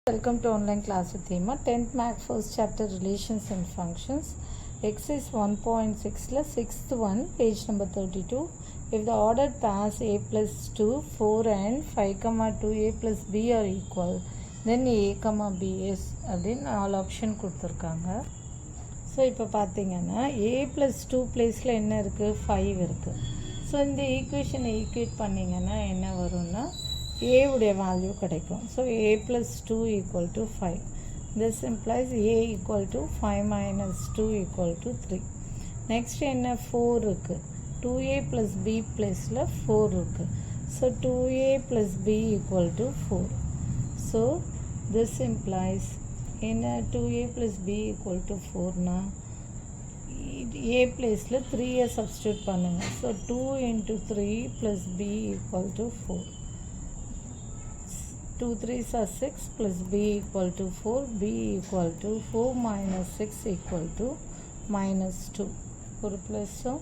Welcome to online class with Thema 10th Math first chapter relations and functions exercise 1.6 la 6th one page number 32. If the ordered pairs a plus 2 4 and 5 comma 2 a plus b are equal then a comma b is அப்படின்னு நாலு option கொடுத்துருக்காங்க. So இப்போ பார்த்தீங்கன்னா a plus 2 பிளேஸில் என்ன இருக்குது 5 இருக்குது. So இந்த ஈக்குவேஷனை ஈக்குவேட் பண்ணிங்கன்னா என்ன வரும்னா a உடைய வேல்யூ கிடைக்கும். So a plus 2 equal to 5. This implies a equal to 5 minus 2 equal to 3. Next என்ன 4 இருக்குது. 2a plus b placeல 4 இருக்குது. So 2a plus b equal to 4. So this implies என்ன 2a plus b equal to 4 a placeல 3a substitute பண்ணுங்க. So 2 into 3 plus b equal to 4. 2 3s are 6 plus b equal to 4. b equal to 4 minus 6 equal to minus 2. ஒரு ப்ளஸ்ஸும்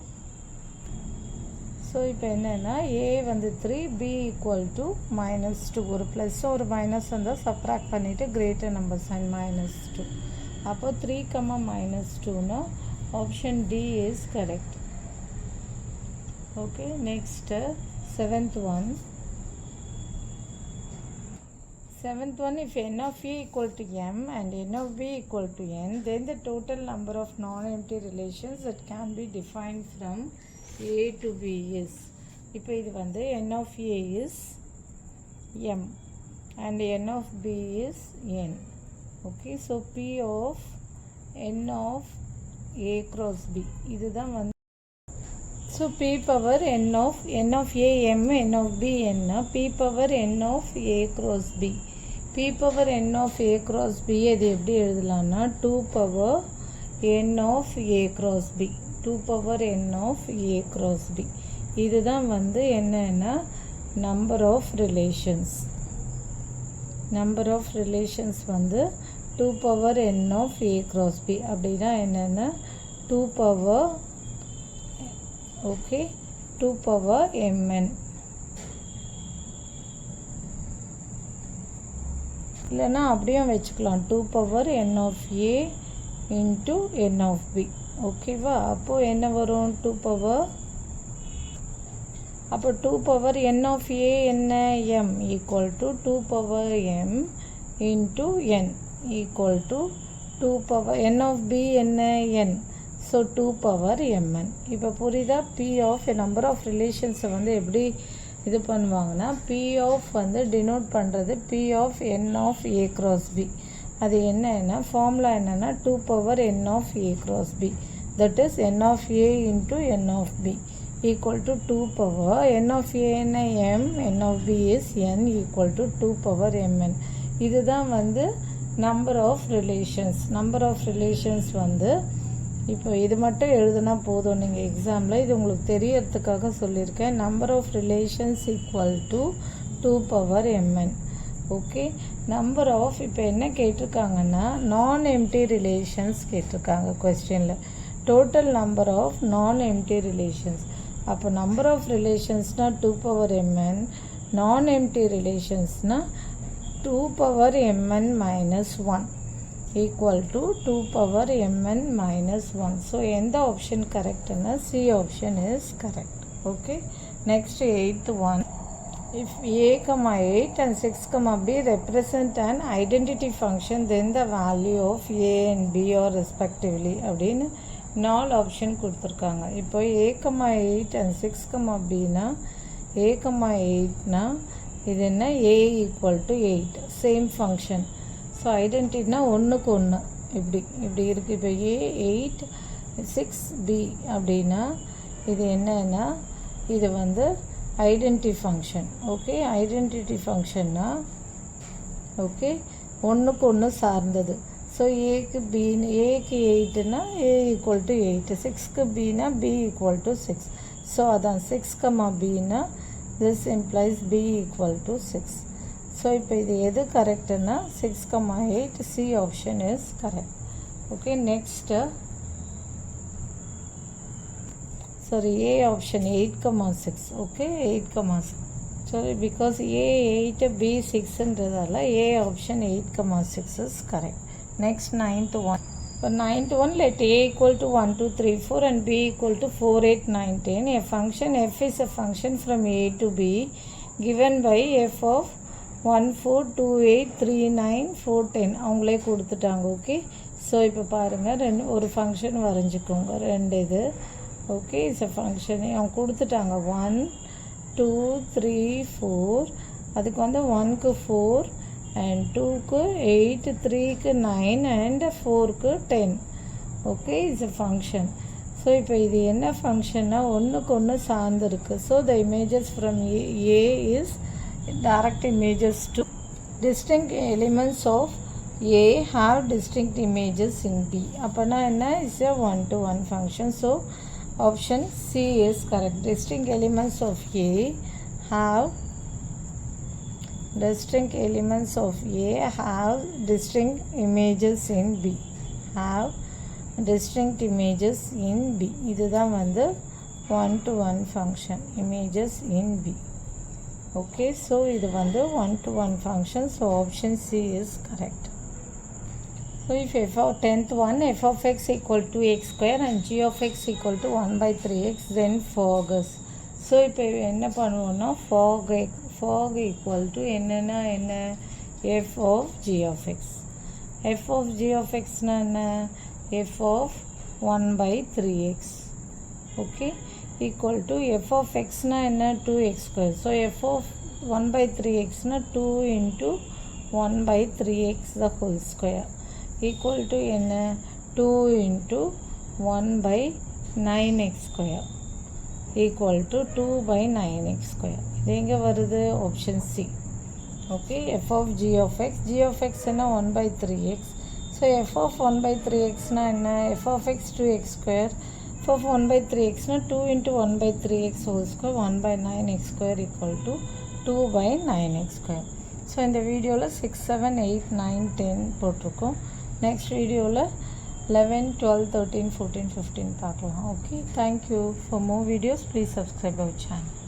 so இப்போ என்னென்னா a வந்து 3 b equal to minus 2. ஒரு ப்ளஸ்ஸும் ஒரு minus வந்தால் subtract பண்ணிவிட்டு greater number sign minus 2. அப்போ 3 comma minus 2னா option D is correct. Okay, next seventh one. Seventh one, if n of a equal to m and n of b equal to n, then the total number of non-empty relations that can be defined from a to b is. இப்போ இது வந்து n of a is m and n of b is n. Okay, so p of n of a cross b. இதுதான் வந்து so p power n of a m n of b n p power n of a cross b. p power n of a cross b இது எப்படி எழுதலாம்னா 2 power n of a cross b. 2 power n of a cross b. இதுதான் வந்து என்னன்னா number of relations. number of relations வந்து 2 power n of a cross b. அப்படின்னா என்னன்னா 2 power okay 2 power mn இல்லைனா அப்படியும் வச்சுக்கலாம் 2 power n of a into n of b. ஓகேவா? அப்போது என்ன வரும் 2 power அப்போ 2 power n of a என்ன m equal to 2 power m into n equal to 2 power n of b என்ன n. So 2 power mn. இப்போ புரியுதா? p of நம்பர் ஆஃப் ரிலேஷன்ஸை வந்து எப்படி இது பண்ணுவாங்கன்னா p of வந்து டினோட் பண்ணுறது p of n of a cross b. அது என்னன்னா ஃபார்முலா என்னென்னா 2 power n of a cross b. that is n of a into n of b equal to 2 power n of a என்ன m n of b is n equal to 2 power mn. இதுதான் வந்து number of relations. Number of relations வந்து இப்போ இது மட்டும் எழுதுனா போதும் நீங்கள் எக்ஸாமில். இது உங்களுக்கு தெரியறதுக்காக சொல்லியிருக்கேன். Number of relations equal to 2 power mn. Okay, number of இப்போ என்ன கேட்டிருக்காங்கன்னா நான் எம்டி ரிலேஷன்ஸ் கேட்டிருக்காங்க கொஸ்டினில். Total number of non empty relations. அப்போ நம்பர் ஆஃப் ரிலேஷன்ஸ்னால் 2 power mn. நான் எம்டி ரிலேஷன்ஸ்னால் 2 power mn minus 1 equal to 2 power mn minus 1. So எந்த option கரெக்ட்னா C option is correct. Okay, next 8th one. If a comma 8 and 6 comma b represent an identity function, then the value of a and b are respectively அப்படின்னு நாலு option கொடுத்துருக்காங்க. இப்போ a comma 8 and 6 comma b னா a comma 8னா இது என்ன a equal to 8 same function. So ஐடென்டிட்டினா ஒன்றுக்கு ஒன்று இப்படி இருக்குது. இப்போ a8 6b அப்படின்னா இது என்னன்னா இது வந்து ஐடென்டி ஃபங்க்ஷன். ஓகே, ஐடென்டிட்டி ஃபங்க்ஷன்னா ஓகே ஒன்றுக்கு ஒன்று சார்ந்தது. ஸோ ஏக்கு பின்னு ஏக்கு 8னா a ஈக்குவல் டு 8, 6க்கு பின்னா b ஈக்குவல் டு 6. ஸோ அதான் 6 comma bனா this implies b equal to 6. So இப்போ இது எது கரெக்டுன்னா 6 comma 8 C option is correct. Okay, next sorry A option 8 comma 6. Okay, 8 comma 6. sorry, because A 8 B 6ன்றதால A option 8,6 is correct. Next, 9th one. For 9th one, let A equal to 1, 2, 3, 4 and B equal to 4, 8, 9, 10. A function f is a function from A to B given by f of 1, 4, 2, 8, 3, 9, 4, 10. அவங்களே கொடுத்துட்டாங்க. Okay, so இப்போ பாருங்கள், ஒரு function வரைஞ்சிக்கோங்க. ரெண்டு இது okay, it's a function அவங்க கொடுத்துட்டாங்க. 1, 2, 3, 4. அதுக்கு வந்து 1க்கு 4 and 2க்கு 8, 3க்கு 9 and 4க்கு 10. Okay, it's a function. So இப்போ இது என்ன ஃபங்க்ஷன்னா ஒன்றுக்கு ஒன்று சார்ந்திருக்கு. So the images from A is direct images to distinct elements of A have distinct images in B. அப்போனா என்ன, it's a 1-to-1 function. So option C is correct. Distinct elements of A have distinct images in B. Have distinct images in B. இதுதான் வந்து 1-to-1 function. Images in B. Okay, so இது வந்து 1-to-1 function. So option C is correct. So if f of 10th one, f of x equal to x square and g of x equal to 1/3x, then fog is. So இப்போ என்ன பண்ணுவோம்னா fog equal to என்னன்னா என்ன, f of g of x. f of g of x னா என்ன, f of 1/3x. okay, equal to f of x னா என்ன, 2x square. So f of 1/3x னா 2 into 1/3x the whole square equal to என்ன, 2 into 1/9x square equal to 2/9x square. இது எங்கே வருது, option C. Okay, f of g of x என்ன 1/3x. So f of 1/3x னா என்ன, f of x 2x square. f of 1/3x னா 2 into 1/3x whole square 1/9x square equal to 2/9x square. So இந்த வீடியோவில் 6, 7, 8, 9, 10 போட்டிருக்கோம். Next வீடியோவில் 11, 12, 13, 14, 15 பார்க்கலாம். Okay, thank you. For more videos please subscribe our channel.